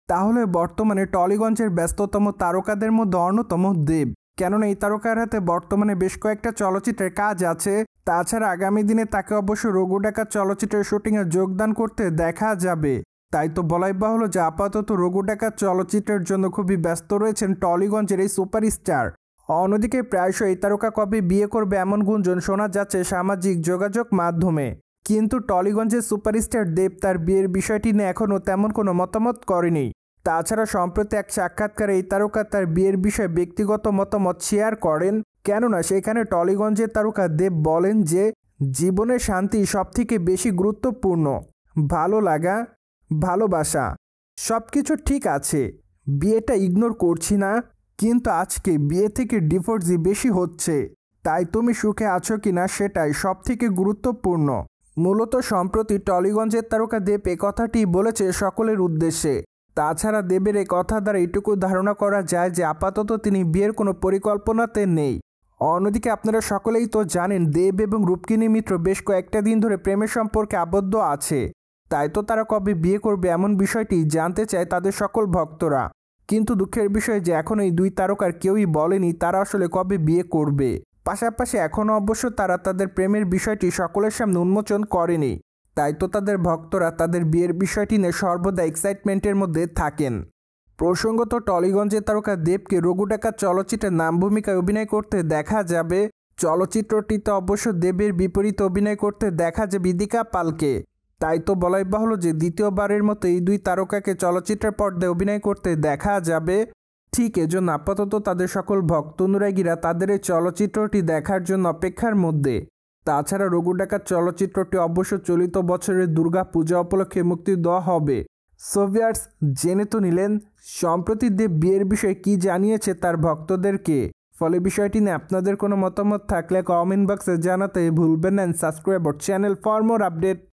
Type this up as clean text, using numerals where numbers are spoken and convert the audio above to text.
তাহলে বর্তমানে টলিগঞ্জের ব্যস্ততম তারকাদের মধ্যে অন্যতম দেব। কেননা এই তারকার হাতে বর্তমানে বেশ কয়েকটা চলচ্চিত্রের কাজ আছে। তাছাড়া আগামী দিনে তাকে অবশ্য রঘু ডাকাত চলচ্চিত্রের শুটিংয়ে যোগদান করতে দেখা যাবে। তাই তো বলাই বাহুল্য যে আপাতত রঘু ডাকাত চলচ্চিত্রের জন্য খুবই ব্যস্ত রয়েছেন টলিগঞ্জের এই সুপারস্টার। অন্যদিকে প্রায়শই এই তারকা কবে বিয়ে করবে এমন গুঞ্জন শোনা যাচ্ছে সামাজিক যোগাযোগ মাধ্যমে। কিন্তু টলিগঞ্জের সুপারস্টার দেব তার বিয়ের বিষয়টি নিয়ে এখনও তেমন কোনো মতামত করেনি। তাছাড়া সম্প্রতি এক সাক্ষাৎকারে এই তারকা তার বিয়ের বিষয়ে ব্যক্তিগত মতামত শেয়ার করেন। কেননা সেখানে টলিগঞ্জের তারকা দেব বলেন যে জীবনের শান্তি সবথেকে বেশি গুরুত্বপূর্ণ। ভালো লাগা, ভালোবাসা সব কিছু ঠিক আছে, বিয়েটা ইগনোর করছি না, কিন্তু আজকে বিয়ে থেকে ডিভোর্সই বেশি হচ্ছে। তাই তুমি সুখে আছো কিনা সেটাই সবথেকে গুরুত্বপূর্ণ। মূলত সম্প্রতি টলিগঞ্জের তারকা দেব এ কথাটি বলেছে সকলের উদ্দেশ্যে। তাছাড়া দেবের এই কথা দ্বারা এইটুকু ধারণা করা যায় যে আপাতত তিনি বিয়ের কোনো পরিকল্পনাতে নেই। অন্যদিকে আপনারা সকলেই তো জানেন দেব এবং রূপকিনী মিত্র বেশ কয়েকটা দিন ধরে প্রেমের সম্পর্কে আবদ্ধ আছে। তাই তো তারা কবে বিয়ে করবে এমন বিষয়টি জানতে চায় তাদের সকল ভক্তরা। কিন্তু দুঃখের বিষয় যে এখন এই দুই তারকার কেউই বলেনি তারা আসলে কবে বিয়ে করবে। পাশাপাশি এখনও অবশ্য তারা তাদের প্রেমের বিষয়টি সকলের সামনে উন্মোচন করেনি। তাই তো তাদের ভক্তরা তাদের বিয়ের বিষয়টি নিয়ে সর্বদা এক্সাইটমেন্টের মধ্যে থাকেন। প্রসঙ্গত টলিগঞ্জের তারকা দেবকে রঘু ডাকাত চলচ্চিত্রের নাম ভূমিকায় অভিনয় করতে দেখা যাবে। চলচ্চিত্রটিতে অবশ্য দেবের বিপরীতে অভিনয় করতে দেখা যাবে দীপিকা পালকে। তাই তো বলাই বাহুল্য যে দ্বিতীয়বারের মতো এই দুই তারকাকে চলচ্চিত্রের পর্দায় অভিনয় করতে দেখা যাবে। ঠিক এজন্য আপাতত তাদের সকল ভক্ত অনুরাগীরা তাদের এই চলচ্চিত্রটি দেখার জন্য অপেক্ষার মধ্যে। তাছাড়া রঘু ডাকাত চলচ্চিত্রটি অবশ্য চলিত বছরের দুর্গা পূজা উপলক্ষে মুক্তি দেওয়া হবে। সো ভিউয়ার্স, জেনে তো নিলেন সম্প্রতি দেব বিয়ের বিষয়ে কি জানিয়েছে তার ভক্তদেরকে। ফলে বিষয়টি নিয়ে আপনাদের কোনো মতামত থাকলে কমেন্ট বক্সে জানাতে ভুলবেন না। Subscribe our channel for more update.